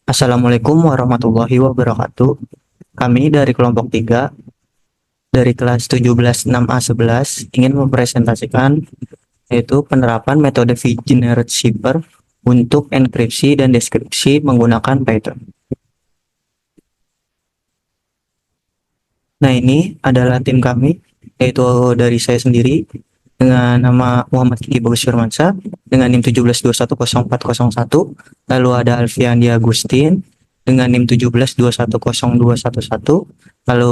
Assalamualaikum warahmatullahi wabarakatuh. Kami dari kelompok 3 dari kelas 176A11 ingin mempresentasikan yaitu penerapan metode V-Generate Shipper untuk enkripsi dan deskripsi menggunakan Python. Nah, ini adalah tim kami, yaitu dari saya sendiri dengan nama Muhammad Kiki Bagus Firmansyah dengan NIM 17210401, lalu ada Alfiandi Agustin dengan NIM 17210211, lalu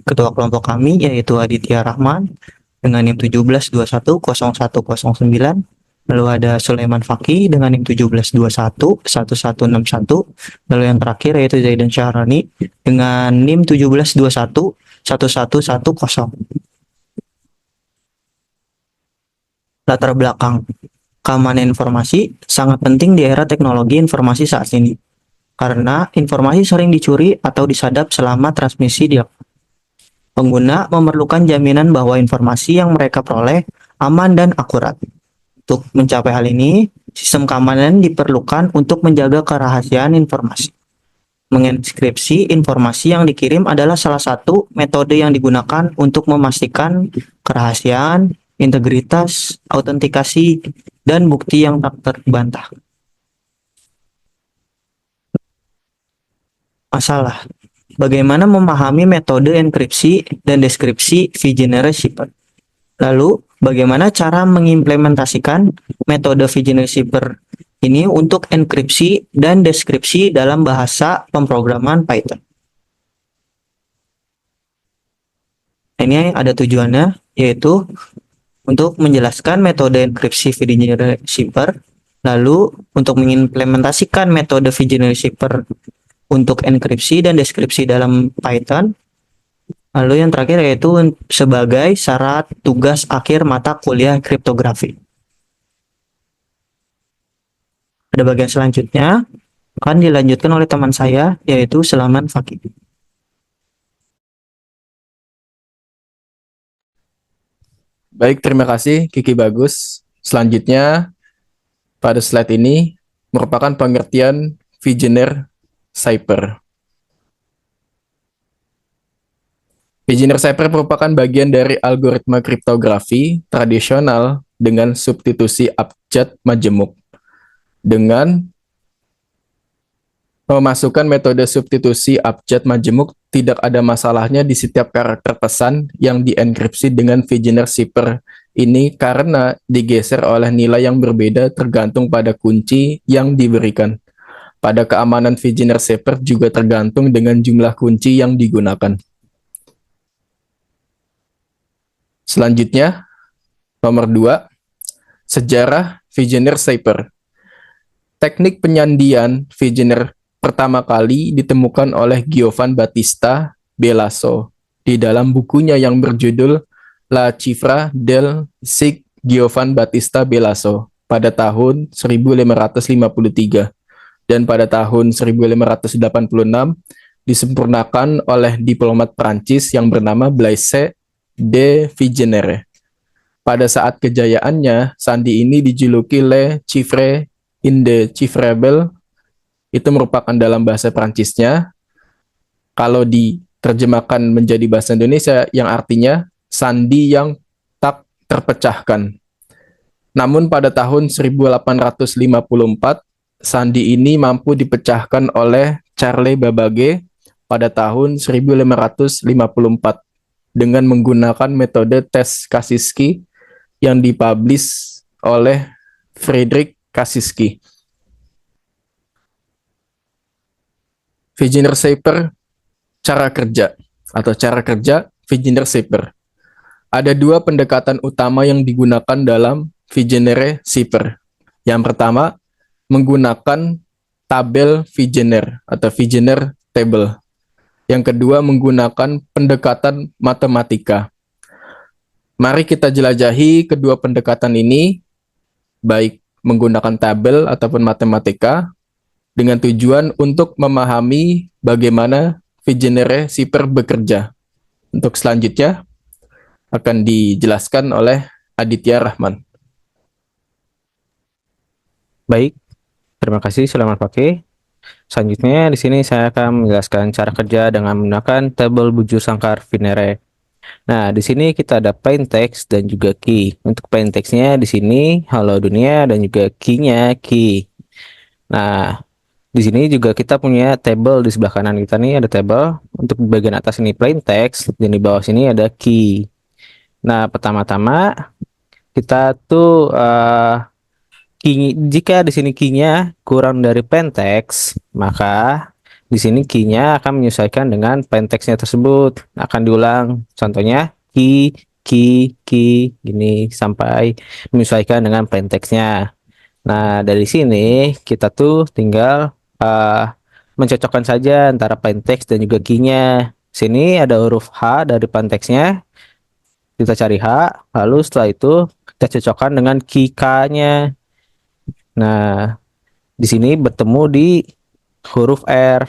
ketua kelompok kami yaitu Aditya Rahman dengan NIM 17210109, lalu ada Sulaiman Faki dengan NIM 17211161, lalu yang terakhir yaitu Zaidan Syahrani dengan NIM 17211110. Latar belakang keamanan informasi sangat penting di era teknologi informasi saat ini, karena informasi sering dicuri atau disadap selama transmisi dialog. Pengguna memerlukan jaminan bahwa informasi yang mereka peroleh aman dan akurat. Untuk mencapai hal ini, sistem keamanan diperlukan untuk menjaga kerahasiaan informasi. Mengenkripsi informasi yang dikirim adalah salah satu metode yang digunakan untuk memastikan kerahasiaan, integritas, autentikasi, dan bukti yang tak terbantah. Masalah: bagaimana memahami metode enkripsi dan deskripsi V-Generate Shipper? Lalu, bagaimana cara mengimplementasikan metode V-Generate Shipper ini untuk enkripsi dan deskripsi dalam bahasa pemrograman Python? Ini ada tujuannya, yaitu untuk menjelaskan metode enkripsi V-Generate Shipper, lalu untuk mengimplementasikan metode V-Generate Shipper untuk enkripsi dan deskripsi dalam Python, lalu yang terakhir yaitu sebagai syarat tugas akhir mata kuliah kriptografi. Pada bagian selanjutnya akan dilanjutkan oleh teman saya, yaitu Sulaiman Faki. Baik, terima kasih Kiki Bagus. Selanjutnya, pada slide ini merupakan pengertian V-Generate Shipper. V-Generate Shipper merupakan bagian dari algoritma kriptografi tradisional dengan substitusi abjad majemuk. Dengan memasukkan metode substitusi abjad majemuk, tidak ada masalahnya di setiap karakter pesan yang dienkripsi dengan V-Generate Shipper ini karena digeser oleh nilai yang berbeda tergantung pada kunci yang diberikan. Pada keamanan V-Generate Shipper juga tergantung dengan jumlah kunci yang digunakan. Selanjutnya, nomor 2, sejarah V-Generate Shipper. Teknik penyandian V-Generate pertama kali ditemukan oleh Giovan Battista Belaso di dalam bukunya yang berjudul La Cifra del Sig Giovan Battista Belaso pada tahun 1553 dan pada tahun 1586 disempurnakan oleh diplomat Prancis yang bernama Blaise de Vigenère. Pada saat kejayaannya, sandi ini dijuluki Le Chiffre indecipherable. Itu merupakan dalam bahasa Prancisnya. Kalau diterjemahkan menjadi bahasa Indonesia yang artinya sandi yang tak terpecahkan. Namun pada tahun 1854, sandi ini mampu dipecahkan oleh Charles Babbage pada tahun 1554 dengan menggunakan metode tes Kasiski yang dipublish oleh Friedrich Kasiski. V-Generate Shipper, cara kerja V-Generate Shipper. Ada dua pendekatan utama yang digunakan dalam V-Generate Shipper. Yang pertama, menggunakan tabel V-Generate atau V-Generate table. Yang kedua, menggunakan pendekatan matematika. Mari kita jelajahi kedua pendekatan ini, baik menggunakan tabel ataupun matematika, dengan tujuan untuk memahami bagaimana V-Generate Shipper bekerja. Untuk selanjutnya akan dijelaskan oleh Aditya Rahman. Baik, terima kasih Sulaiman Faki. Selanjutnya di sini saya akan menjelaskan cara kerja dengan menggunakan tabel bujur sangkar Venere. Nah, di sini kita ada plain text dan juga key. Untuk plain text-nya di sini halo dunia dan juga key-nya key. Nah, di sini juga kita punya table di sebelah kanan kita nih ada table. Untuk bagian atas ini plain text dan di bawah sini ada key. Nah, pertama-tama kita tuh jika di sini key-nya kurang dari plain text, maka di sini key-nya akan menyesuaikan dengan plain text-nya tersebut. Akan diulang. Contohnya key, key, key, gini sampai menyesuaikan dengan plain text-nya. Nah, dari sini kita tuh tinggal mencocokkan saja antara plain text dan juga key-nya. Sini ada huruf H dari plain text-nya. Kita cari H, lalu setelah itu kita cocokkan dengan key K-nya. Nah, di sini bertemu di huruf R.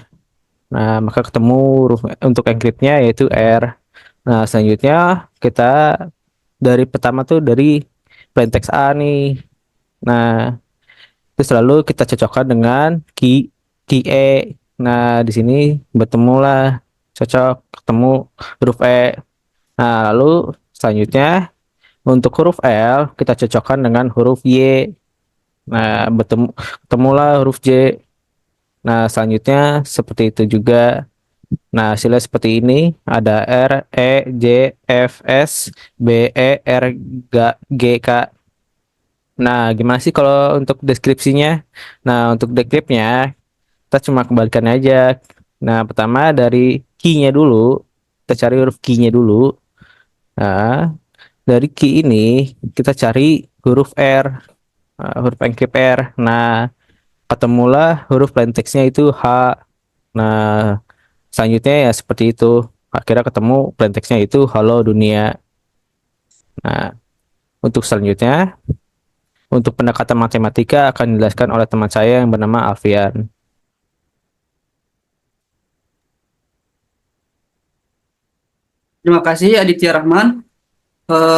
Nah, maka ketemu huruf untuk encrypt-nya yaitu R. Nah, selanjutnya kita dari pertama tuh dari plain text A nih. Nah, terus lalu kita cocokkan dengan key E. Nah, di sini bertemulah cocok ketemu huruf E. Nah, lalu selanjutnya untuk huruf L kita cocokkan dengan huruf Y. Nah, ketemulah huruf J. Nah, selanjutnya seperti itu juga. Nah, hasilnya seperti ini. Ada R, E, J, F, S, B, E, R, G, K. Nah, gimana sih kalau untuk deskripsinya? Nah, untuk deskripsinya, kita cuma kembalikan aja. Nah, pertama dari key-nya dulu. Kita cari huruf key-nya dulu. Nah, dari key ini, kita cari huruf R. Huruf encrypt R. Nah, ketemulah huruf plain text-nya itu H. Nah, selanjutnya ya seperti itu. Akhirnya ketemu plain text-nya itu halo dunia. Nah, untuk selanjutnya, untuk pendekatan matematika akan dijelaskan oleh teman saya yang bernama Alfian. Terima kasih Aditya Rahman.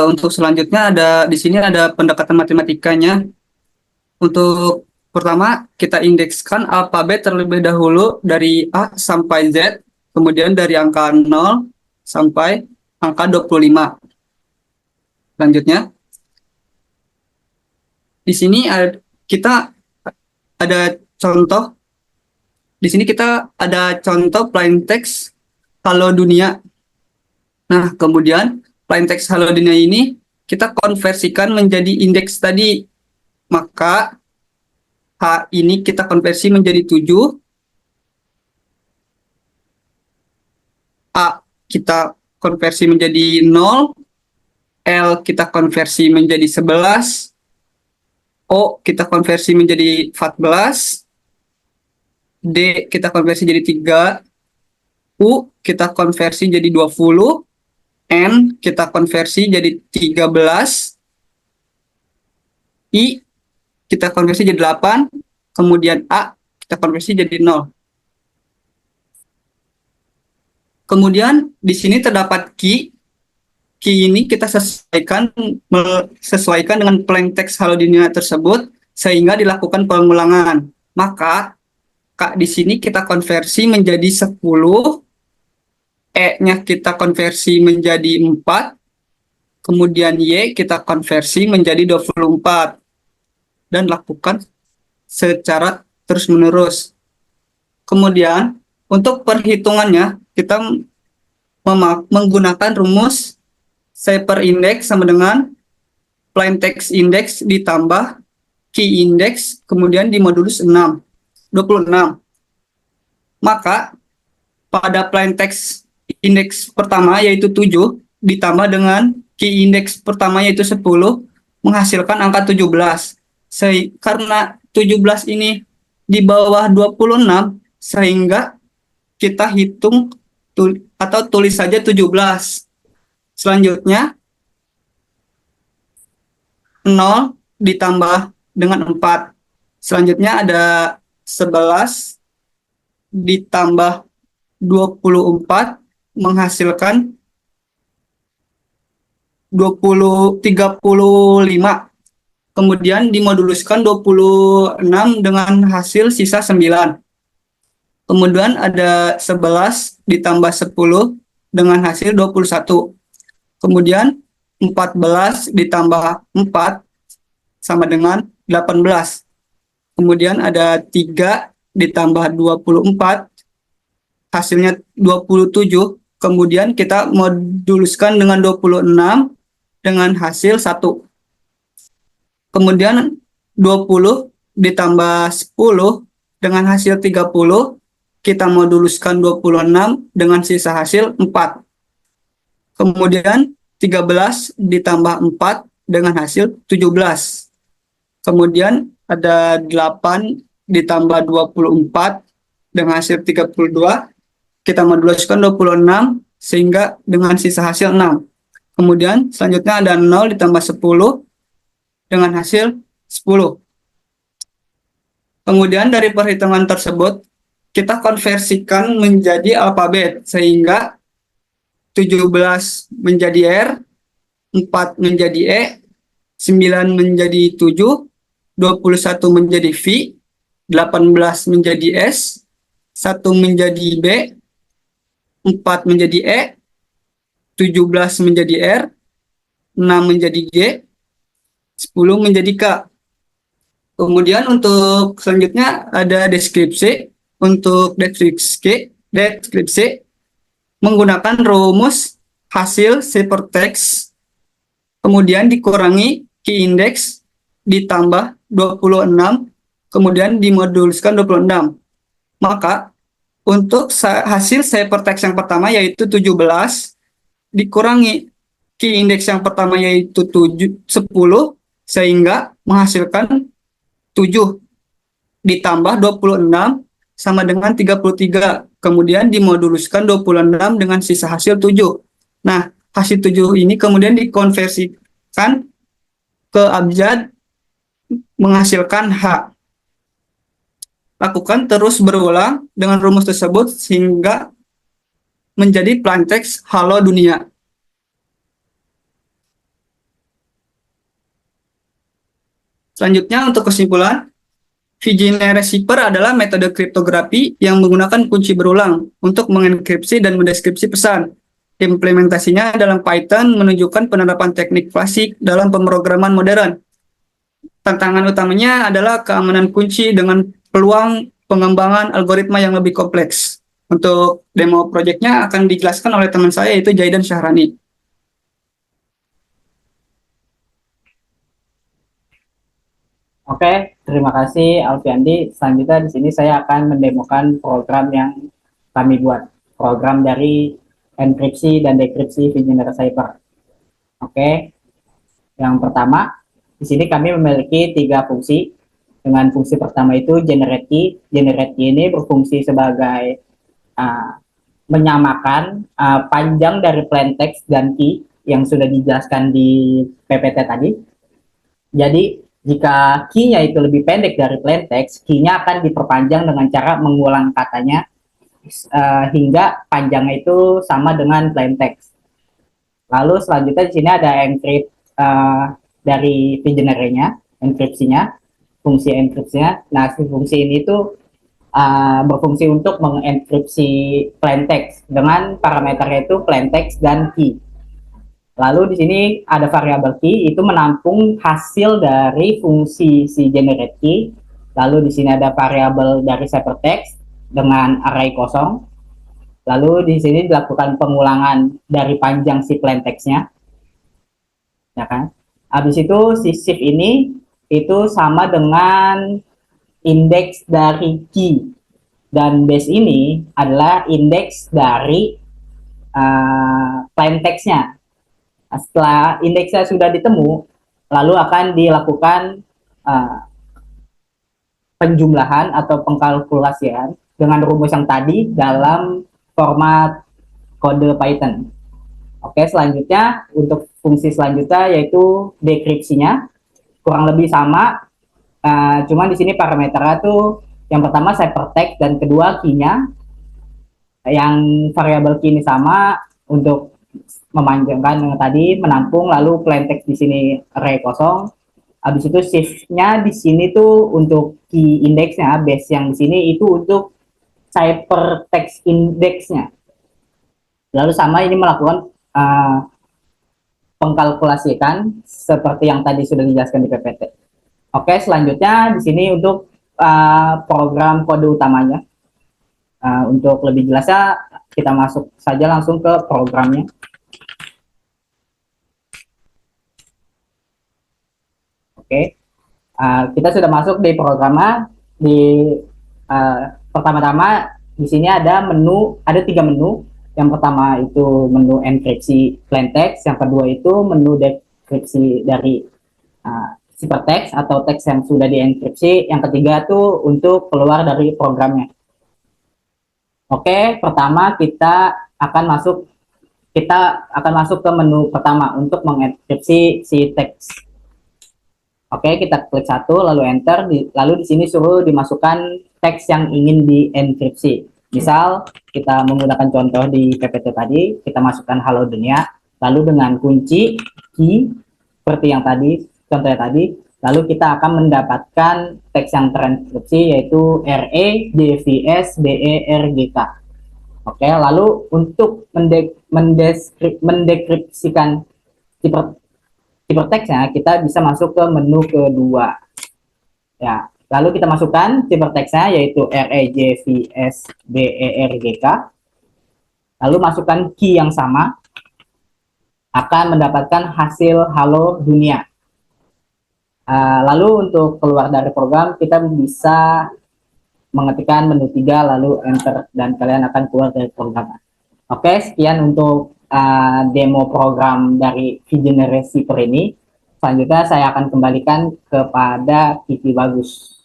Untuk selanjutnya di sini ada pendekatan matematikanya. Untuk pertama kita indekskan alfabet terlebih dahulu dari A sampai Z, kemudian dari angka 0 sampai angka 25. Selanjutnya di sini kita ada contoh. Di sini kita ada contoh plain text halo dunia. Nah, kemudian plain text halo dunia ini kita konversikan menjadi indeks tadi. Maka H ini kita konversi menjadi 7. A kita konversi menjadi 0. L kita konversi menjadi 11. O kita konversi menjadi 14. D kita konversi jadi 3. U kita konversi jadi 20. N kita konversi jadi 13. I kita konversi jadi 8. Kemudian A kita konversi jadi 0. Kemudian di sini terdapat key. Key ini kita sesuaikan dengan plain text halo dunia tersebut sehingga dilakukan pengulangan. Maka K di sini kita konversi menjadi 10. E-nya kita konversi menjadi 4, kemudian Y kita konversi menjadi 24, dan lakukan secara terus-menerus. Kemudian, untuk perhitungannya, kita menggunakan rumus Shaper Index sama dengan Plain Text Index ditambah Key Index, kemudian dimodulus 26. Maka, pada Plain Text Index pertama yaitu 7 ditambah dengan key index pertama yaitu 10 menghasilkan angka 17. Karena 17 ini di bawah 26 sehingga kita hitung atau tulis saja 17. Selanjutnya 0 ditambah dengan 4. Selanjutnya ada 11 ditambah 24 menghasilkan 35. Kemudian dimoduluskan 26 dengan hasil sisa 9. Kemudian ada 11 ditambah 10 dengan hasil 21. Kemudian 14 ditambah 4 sama dengan 18. Kemudian ada 3 ditambah 24, hasilnya 27. Kemudian kita moduluskan dengan 26 dengan hasil 1. Kemudian 20 ditambah 10 dengan hasil 30, kita moduluskan 26 dengan sisa hasil 4. Kemudian 13 ditambah 4 dengan hasil 17. Kemudian ada 8 ditambah 24 dengan hasil 32. Kita moduluskan 26 sehingga dengan sisa hasil 6. Kemudian selanjutnya ada 0 ditambah 10 dengan hasil 10. Kemudian dari perhitungan tersebut, kita konversikan menjadi alfabet, sehingga 17 menjadi R, 4 menjadi E, 9 menjadi 7, 21 menjadi V, 18 menjadi S, 1 menjadi B, 4 menjadi E, 17 menjadi R, 6 menjadi G, 10 menjadi K. Kemudian untuk selanjutnya ada deskripsi. Untuk deskripsi menggunakan rumus hasil ciphertext, kemudian dikurangi key index ditambah 26, kemudian dimoduluskan 26. Maka untuk hasil ciphertext yang pertama yaitu 17 dikurangi key index yang pertama yaitu 10, sehingga menghasilkan 7 ditambah 26 sama dengan 33. Kemudian dimoduluskan 26 dengan sisa hasil 7. Nah, hasil 7 ini kemudian dikonversikan ke abjad menghasilkan H. Lakukan terus berulang dengan rumus tersebut sehingga menjadi plain text halo dunia. Selanjutnya untuk kesimpulan, Vigenère Cipher adalah metode kriptografi yang menggunakan kunci berulang untuk mengenkripsi dan mendeskripsi pesan. Implementasinya dalam Python menunjukkan penerapan teknik klasik dalam pemrograman modern. Tantangan utamanya adalah keamanan kunci dengan peluang pengembangan algoritma yang lebih kompleks. Untuk demo proyeknya akan dijelaskan oleh teman saya yaitu Jaidan Syahrani. Oke, terima kasih Alfiandi. Selanjutnya di sini saya akan mendemokan program yang kami buat. Program dari enkripsi dan dekripsi Vigenère Cipher. Oke, yang pertama, di sini kami memiliki 3 fungsi. Dengan fungsi pertama itu generate key. Generate key ini berfungsi sebagai menyamakan panjang dari plain text dan key yang sudah dijelaskan di PPT tadi. Jadi, jika key-nya itu lebih pendek dari plain text, key-nya akan diperpanjang dengan cara mengulang katanya hingga panjangnya itu sama dengan plain text. Lalu selanjutnya di sini ada encrypt dari Vigenère-nya, enkripsinya, fungsi enkripsinya. Nah, fungsi ini itu berfungsi untuk mengenkripsi plain text dengan parameternya itu plain text dan key. Lalu di sini ada variabel key, itu menampung hasil dari fungsi si generate key. Lalu di sini ada variabel dari ciphertext dengan array kosong. Lalu di sini dilakukan pengulangan dari panjang si plain text-nya. Ya kan? Habis itu si shift ini itu sama dengan indeks dari key. Dan base ini adalah indeks dari plain text-nya. Setelah indeksnya sudah ditemu, lalu akan dilakukan penjumlahan atau pengkalkulasian dengan rumus yang tadi dalam format kode Python. Oke, selanjutnya untuk fungsi selanjutnya yaitu dekripsinya, kurang lebih sama, cuman di sini parameternya tuh yang pertama ciphertext dan kedua key-nya. Yang variabel key ini sama untuk memanjangkan yang tadi, menampung, lalu plain text di sini array kosong. Habis itu shift-nya di sini tuh untuk key index-nya, base yang di sini itu untuk Ciphertext Index-nya. Lalu sama ini melakukan pengkalkulasikan seperti yang tadi sudah dijelaskan di PPT. Oke, selanjutnya di sini untuk program kode utamanya. Untuk lebih jelasnya kita masuk saja langsung ke programnya. Oke, kita sudah masuk di programnya. Pertama-tama di sini ada tiga menu. Yang pertama itu menu enkripsi plaintext, yang kedua itu menu dekripsi dari ciphertext atau teks yang sudah dienkripsi, yang ketiga itu untuk keluar dari programnya. Oke, pertama kita akan masuk ke menu pertama untuk mengenkripsi si teks. Oke, kita klik satu lalu enter, lalu di sini suruh dimasukkan teks yang ingin dienkripsi. Misal kita menggunakan contoh di PPT tadi, kita masukkan halo dunia, lalu dengan kunci key seperti yang tadi, contohnya tadi, lalu kita akan mendapatkan teks yang terenkripsi yaitu RE, JVS, BE, RGK. Oke, lalu untuk mendekripsikan ciphertextnya, kita bisa masuk ke menu kedua. Ya, lalu kita masukkan ciphertextnya yaitu REJVS BERGK. Lalu masukkan key yang sama, akan mendapatkan hasil halo dunia. Lalu untuk keluar dari program kita bisa mengetikkan menu 3 lalu enter dan kalian akan keluar dari program. Oke, sekian untuk demo program dari VGenerate Shipper ini. Selanjutnya saya akan kembalikan kepada Kiki Bagus.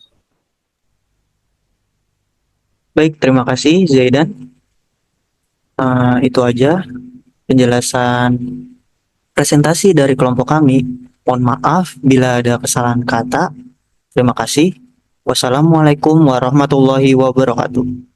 Baik, terima kasih Zaidan. Itu aja penjelasan presentasi dari kelompok kami. Mohon maaf bila ada kesalahan kata. Terima kasih. Wassalamualaikum warahmatullahi wabarakatuh.